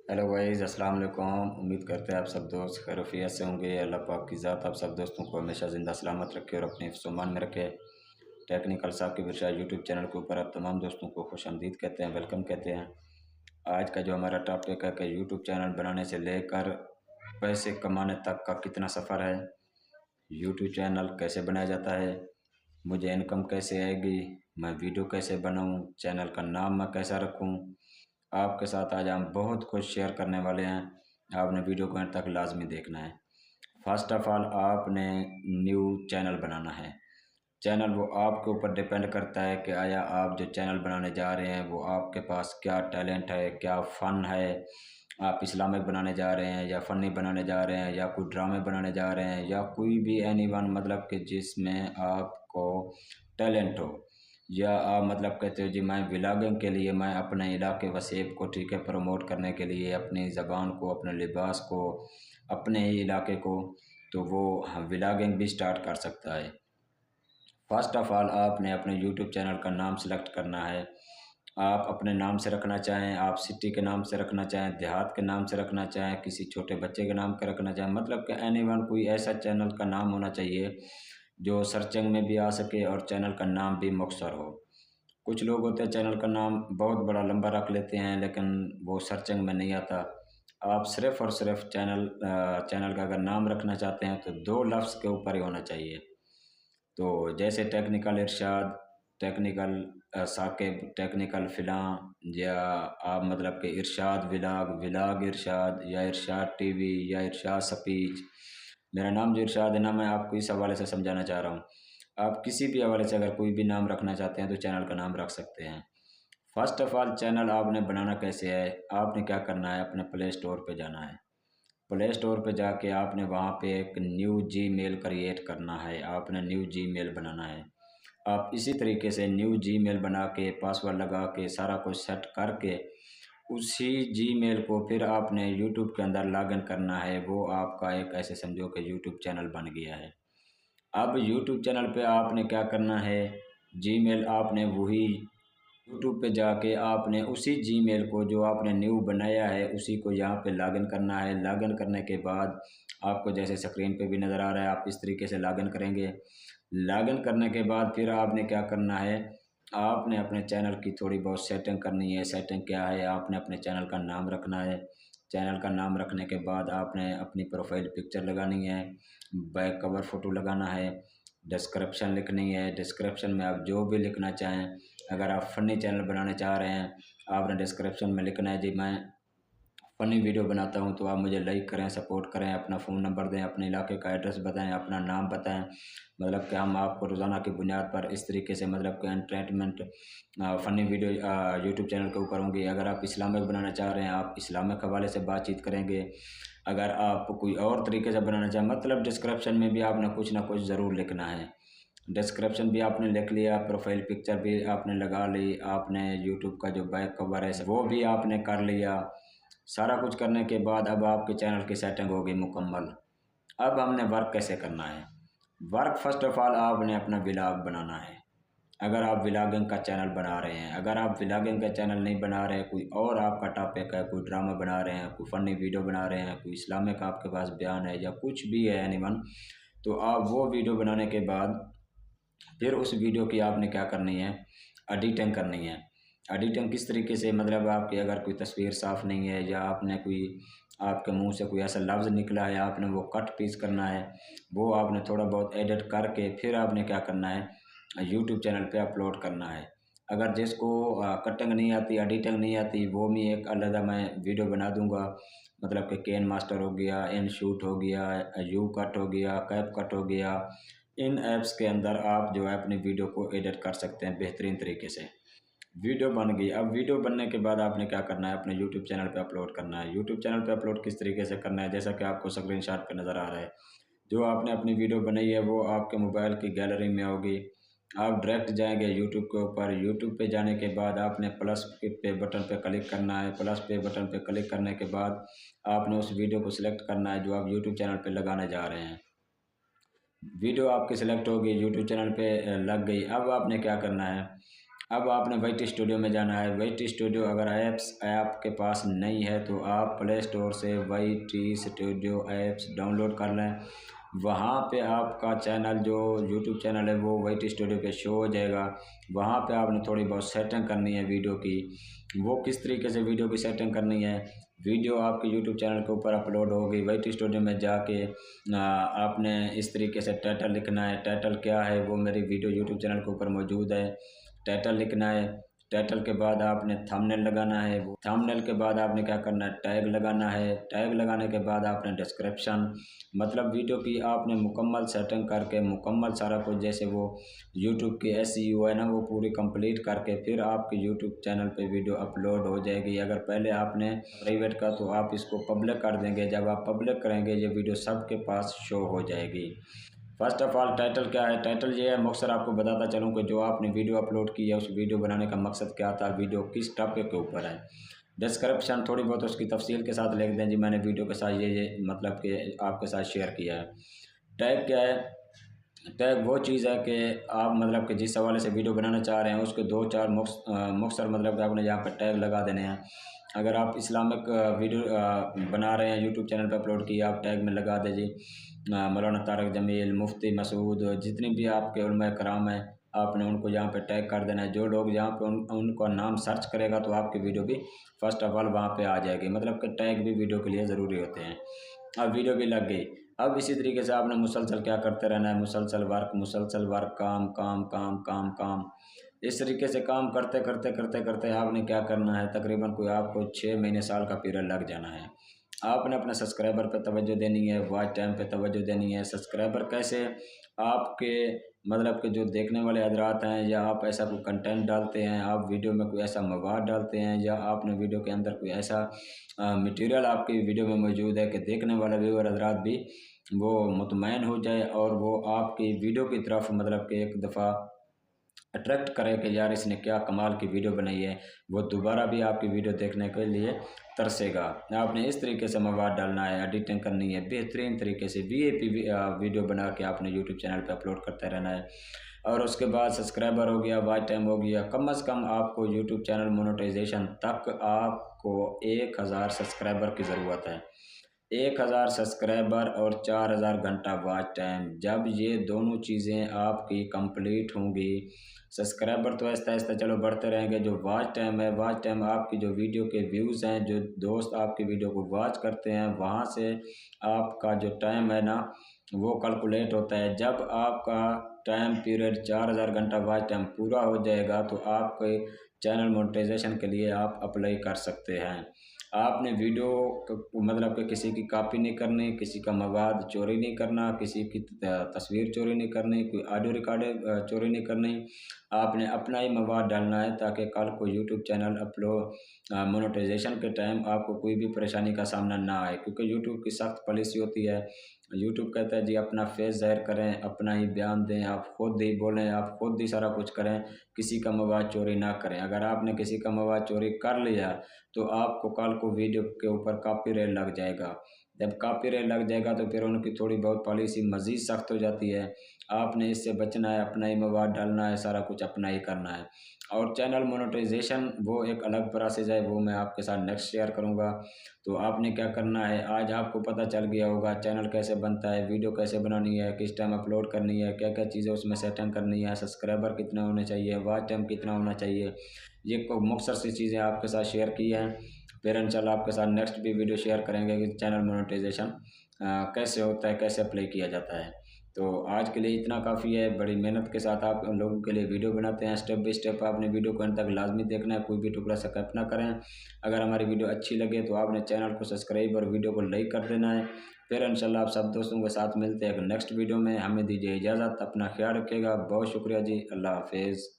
Hello guys, अस्सलाम वालेकुम। उम्मीद करते हैं आप सब दोस्त खैरियत से होंगे। अल्लाह पाक की ज़ात आप सब दोस्तों को हमेशा ज़िंदा सलामत रखे और अपने हिफ्ज़-ओ-मान में रखे। टेक्निकल साकिब इरशाद यूट्यूब चैनल के ऊपर आप तमाम दोस्तों को खुशामदीद कहते हैं, वेलकम कहते हैं। आज का जो हमारा टॉपिक है कि यूट्यूब चैनल बनाने से लेकर पैसे कमाने तक का कितना सफ़र है, यूट्यूब चैनल कैसे बनाया जाता है, मुझे इनकम कैसे आएगी, मैं वीडियो कैसे बनाऊँ, चैनल का नाम मैं कैसा रखूँ। आपके साथ आज हम बहुत कुछ शेयर करने वाले हैं। आपने वीडियो को अंत तक लाजमी देखना है। फर्स्ट ऑफ ऑल आपने न्यू चैनल बनाना है। चैनल वो आपके ऊपर डिपेंड करता है कि आया आप जो चैनल बनाने जा रहे हैं वो आपके पास क्या टैलेंट है, क्या फ़न है। आप इस्लामिक बनाने जा रहे हैं या फ़नी बनाने जा रहे हैं या कोई ड्रामे बनाने जा रहे हैं या कोई भी एनीवन, मतलब कि जिसमें आपको टैलेंट हो। या आप मतलब कहते हो जी मैं व्लॉगिंग के लिए, मैं अपने इलाके वसेब को ठीक है प्रमोट करने के लिए, अपनी ज़बान को, अपने लिबास को, अपने ही इलाके को, तो वो व्लॉगिंग भी स्टार्ट कर सकता है। फर्स्ट ऑफ ऑल आपने अपने यूट्यूब चैनल का नाम सेलेक्ट करना है। आप अपने नाम से रखना चाहें, आप सिटी के नाम से रखना चाहें, देहात के नाम से रखना चाहें, किसी छोटे बच्चे के नाम का रखना चाहें, मतलब कि एनीवन कोई ऐसा चैनल का नाम होना चाहिए जो सर्चिंग में भी आ सके और चैनल का नाम भी मुख्तसर हो। कुछ लोग होते हैं चैनल का नाम बहुत बड़ा लंबा रख लेते हैं लेकिन वो सर्चिंग में नहीं आता। आप सिर्फ़ और सिर्फ चैनल का अगर नाम रखना चाहते हैं तो 2 लफ्ज़ के ऊपर ही होना चाहिए। तो जैसे टेक्निकल इरशाद, टेक्निकल साकिब, टेक्निकल फ़िलाँ, या आप मतलब कि इरशाद व्लॉग, व्लॉग इरशाद, या इरशाद टीवी, या इरशाद स्पीच। मेरा नाम जो इरशाद है ना, मैं आपको इस हवाले से समझाना चाह रहा हूँ। आप किसी भी हवाले से अगर कोई भी नाम रखना चाहते हैं तो चैनल का नाम रख सकते हैं। फ़र्स्ट ऑफ़ ऑल चैनल आपने बनाना कैसे है, आपने क्या करना है, अपने प्ले स्टोर पे जाना है। प्ले स्टोर पे जाके आपने वहाँ पे एक न्यू जीमेल क्रिएट करना है, आपने न्यू जीमेल बनाना है। आप इसी तरीके से न्यू जीमेल बना के, पासवर्ड लगा के, सारा कुछ सेट करके, उसी जीमेल को फिर आपने यूट्यूब के अंदर लॉगिन करना है। वो आपका एक ऐसे समझो कि यूट्यूब चैनल बन गया है। अब यूट्यूब चैनल पे आपने क्या करना है, जीमेल आपने वही यूट्यूब पे जाके आपने उसी जीमेल को जो आपने न्यू बनाया है उसी को यहाँ पे लॉगिन करना है। लॉगिन करने के बाद आपको जैसे स्क्रीन पे भी नज़र आ रहा है, आप इस तरीके से लॉगिन करेंगे। लॉगिन करने के बाद फिर आपने क्या करना है, आपने अपने चैनल की थोड़ी बहुत सेटिंग करनी है। सेटिंग क्या है, आपने अपने चैनल का नाम रखना है। चैनल का नाम रखने के बाद आपने अपनी प्रोफाइल पिक्चर लगानी है, बैक कवर फ़ोटो लगाना है, डिस्क्रिप्शन लिखनी है। डिस्क्रिप्शन में आप जो भी लिखना चाहें, अगर आप फ़नी चैनल बनाना चाह रहे हैं, आपने डिस्क्रिप्शन में लिखना है जी मैं फ़नी वीडियो बनाता हूँ, तो आप मुझे लाइक करें, सपोर्ट करें, अपना फ़ोन नंबर दें, अपने इलाके का एड्रेस बताएँ, अपना नाम बताएँ। मतलब कि हम आपको रोज़ाना की बुनियाद पर इस तरीके से मतलब कि entertainment funny video YouTube channel के ऊपर होंगी। अगर आप इस्लामिक बनाना चाह रहे हैं, आप इस्लामिक हवाले से बातचीत करेंगे। अगर आप कोई और तरीके से बनाना चाहें, मतलब डिस्क्रिप्शन में भी आपने कुछ ना कुछ ज़रूर लिखना है। डिस्क्रिप्शन भी आपने लिख लिया, प्रोफाइल पिक्चर भी आपने लगा ली, आपने यूट्यूब का जो बैक कवर है वो भी आपने कर लिया। सारा कुछ करने के बाद अब आपके चैनल की सेटिंग हो गई मुकम्मल। अब हमने वर्क कैसे करना है। वर्क फर्स्ट ऑफ ऑल आपने अपना व्लॉग बनाना है। अगर आप व्लॉगिंग का चैनल बना रहे हैं, अगर आप व्लॉगिंग का चैनल नहीं बना रहे हैं, कोई और आपका टॉपिक है, कोई ड्रामा बना रहे हैं, कोई फ़नी वीडियो बना रहे हैं, कोई इस्लामिक आपके पास बयान है या कुछ भी है एनीवन, तो आप वो वीडियो बनाने के बाद फिर उस वीडियो की आपने क्या करनी है, एडिटिंग करनी है। एडिटिंग किस तरीके से, मतलब आपकी अगर कोई तस्वीर साफ़ नहीं है या आपने कोई, आपके मुंह से कोई ऐसा लफ्ज़ निकला है, आपने वो कट पीस करना है, वो आपने थोड़ा बहुत एडिट करके फिर आपने क्या करना है, यूट्यूब चैनल पे अपलोड करना है। अगर जिसको कटिंग नहीं आती, एडिटिंग नहीं आती, वो भी एक अलग मैं वीडियो बना दूंगा। मतलब कि केन मास्टर हो गया, इन शूट हो गया, यू कट हो गया, कैप कट हो गया, इन ऐप्स के अंदर आप जो है अपनी वीडियो को एडिट कर सकते हैं बेहतरीन तरीके से। वीडियो बन गई, अब वीडियो बनने के बाद आपने क्या करना है, अपने यूट्यूब चैनल पे अपलोड करना है। यूट्यूब चैनल पे अपलोड किस तरीके से करना है, जैसा कि आपको स्क्रीनशॉट पे नज़र आ रहा है। जो आपने अपनी वीडियो बनाई है वो आपके मोबाइल की गैलरी में होगी। आप डायरेक्ट जाएंगे यूट्यूब के ऊपर। यूट्यूब पे जाने के बाद आपने प्लस पे बटन पे क्लिक करना है। प्लस पे बटन पे क्लिक करने के बाद आपने उस वीडियो को सिलेक्ट करना है जो आप यूट्यूब चैनल पे लगाने जा रहे हैं। वीडियो आपकी सिलेक्ट होगी, यूट्यूब चैनल पे लग गई। अब आपने क्या करना है, अब आपने वाईटी स्टूडियो में जाना है। वाईटी स्टूडियो अगर ऐप्स आपके पास नहीं है तो आप प्ले स्टोर से वाईटी स्टूडियो ऐप्स डाउनलोड कर लें। वहाँ पे आपका चैनल जो यूट्यूब चैनल है वो वाईटी स्टूडियो पे शो हो जाएगा। वहाँ पे आपने थोड़ी बहुत सेटिंग करनी है वीडियो की। वो किस तरीके से वीडियो की सेटिंग करनी है, वीडियो आपके यूट्यूब चैनल के ऊपर अपलोड होगी। वाईटी स्टूडियो में जाके आपने इस तरीके से टाइटल लिखना है। टाइटल क्या है वो मेरी वीडियो यूट्यूब चैनल के ऊपर मौजूद है। टाइटल लिखना है। टाइटल के बाद आपने थंबनेल लगाना है। वो थंबनेल के बाद आपने क्या करना है, टैग लगाना है। टैग लगाने के बाद आपने डिस्क्रिप्शन, मतलब वीडियो की आपने मुकम्मल सेटिंग करके मुकम्मल सारा कुछ, जैसे वो यूट्यूब की एसईओ है ना, वो पूरी कंप्लीट करके फिर आपके यूट्यूब चैनल पे वीडियो अपलोड हो जाएगी। अगर पहले आपने प्राइवेट का तो आप इसको पब्लिक कर देंगे। जब आप पब्लिक करेंगे ये वीडियो सबके पास शो हो जाएगी। फर्स्ट ऑफ ऑल टाइटल क्या है, टाइटल ये है, मकसद आपको बताता चलूँ कि जो आपने वीडियो अपलोड की है उस वीडियो बनाने का मकसद क्या था, वीडियो किस टॉपिक के ऊपर है। डिस्क्रिप्शन थोड़ी बहुत उसकी तफसील के साथ लिख दें जी मैंने वीडियो के साथ ये मतलब कि आपके साथ शेयर किया है। टैग क्या है, टैग वो चीज़ है कि आप मतलब कि जिस हवाले से वीडियो बनाना चाह रहे हैं उसके दो चार मुख्तसर मतलब कि आपने यहाँ पर टैग लगा देने हैं। अगर आप इस्लामिक वीडियो बना रहे हैं यूट्यूब चैनल पर अपलोड किया, आप टैग में लगा दीजिए मौलाना तारक जमील, मुफ्ती मसूद, जितनी भी आपके उलमा कराम हैं आपने उनको यहाँ पे टैग कर देना है। जो लोग यहाँ पे उनका नाम सर्च करेगा तो आपकी वीडियो भी फर्स्ट ऑफ ऑल वहाँ पे आ जाएगी। मतलब कि टैग भी वीडियो के लिए ज़रूरी होते हैं। अब वीडियो भी लग गई। अब इसी तरीके से आपने मुसलसल क्या करते रहना है, मुसलसल वर्क, काम काम काम काम काम। इस तरीके से काम करते करते करते करते आपने क्या करना है, तकरीबन कोई आपको 6 महीने साल का पीरियड लग जाना है। आपने अपने सब्सक्राइबर पे तवज्जो देनी है, वॉच टाइम पे तवज्जो देनी है। सब्सक्राइबर कैसे, आपके मतलब कि जो देखने वाले हज़रात हैं, या आप ऐसा कोई कंटेंट डालते हैं, आप वीडियो में कोई ऐसा मवाद डालते हैं, या आपने वीडियो के अंदर कोई ऐसा मटेरियल आपकी वीडियो में मौजूद है कि देखने वाला व्यूअर हज़रात भी वो मुतमईन हो जाए और वो आपकी वीडियो की तरफ मतलब कि एक दफ़ा अट्रैक्ट करे कि यार इसने क्या कमाल की वीडियो बनाई है, वो दोबारा भी आपकी वीडियो देखने के लिए तरसेगा। आपने इस तरीके से मवाद डालना है, एडिटिंग करनी है, बेहतरीन तरीके से वीआईपी वीडियो बना के आपने यूट्यूब चैनल पे अपलोड करते रहना है। और उसके बाद सब्सक्राइबर हो गया, वॉच टाइम हो गया, कम से कम आपको यूट्यूब चैनल मोनेटाइजेशन तक आपको 1000 सब्सक्राइबर की ज़रूरत है। 1000 सब्सक्राइबर और 4000 घंटा वॉच टाइम, जब ये दोनों चीज़ें आपकी कंप्लीट होंगी, सब्सक्राइबर तो आहिस्ता आहिस्ता चलो बढ़ते रहेंगे, जो वॉच टाइम है, वॉच टाइम आपकी जो वीडियो के व्यूज़ हैं, जो दोस्त आपकी वीडियो को वॉच करते हैं, वहाँ से आपका जो टाइम है ना वो कैलकुलेट होता है। जब आपका टाइम पीरियड 4000 घंटा वॉच टाइम पूरा हो जाएगा तो आपके चैनल मोनेटाइजेशन के लिए आप अप्लाई कर सकते हैं। आपने वीडियो मतलब कि किसी की कॉपी नहीं करनी, किसी का मवाद चोरी नहीं करना, किसी की तस्वीर चोरी नहीं करनी, कोई ऑडियो रिकॉर्ड चोरी नहीं करनी। आपने अपना ही मवाद डालना है ताकि कल को यूट्यूब चैनल अपलोड मोनेटाइजेशन के टाइम आपको कोई भी परेशानी का सामना ना आए, क्योंकि यूट्यूब की सख्त पॉलिसी होती है। यूट्यूब कहता है जी अपना फेस ज़ाहिर करें, अपना ही बयान दें, आप खुद ही बोलें, आप खुद ही सारा कुछ करें, किसी का मवाद चोरी ना करें। अगर आपने किसी का मवाद चोरी कर लिया तो आपको कल को वीडियो के ऊपर कॉपीराइट लग जाएगा। जब कॉपीराइट लग जाएगा तो फिर उनकी थोड़ी बहुत पॉलिसी मज़ीद सख्त हो जाती है। आपने इससे बचना है, अपना ही मवाद डालना है, सारा कुछ अपना ही करना है। और चैनल मोनेटाइजेशन वो एक अलग प्रोसेस है, वो मैं आपके साथ नेक्स्ट शेयर करूँगा। तो आपने क्या करना है, आज आपको पता चल गया होगा चैनल कैसे बनता है, वीडियो कैसे बनानी है, किस टाइम अपलोड करनी है, क्या क्या चीज़ें उसमें सेटिंग करनी है, सब्सक्राइबर कितने होने चाहिए, वॉच टाइम कितना होना चाहिए। ये मुख्तसर सी चीज़ें आपके साथ शेयर की हैं। फिर इंशाल्लाह आपके साथ नेक्स्ट भी वीडियो शेयर करेंगे कि चैनल मोनेटाइजेशन कैसे होता है, कैसे अप्लाई किया जाता है। तो आज के लिए इतना काफ़ी है। बड़ी मेहनत के साथ आप लोगों के लिए वीडियो बनाते हैं, स्टेप बाय स्टेप आपने वीडियो को अंत तक लाजमी देखना है, कोई भी टुकड़ा स्किप ना करें। अगर हमारी वीडियो अच्छी लगे तो आपने चैनल को सब्सक्राइब और वीडियो को लाइक कर देना है। फिर इंशाल्लाह आप सब दोस्तों के साथ मिलते हैं नेक्स्ट वीडियो में। हमें दीजिए इजाज़त, अपना ख्याल रखिएगा। बहुत शुक्रिया जी, अल्लाह हाफिज़।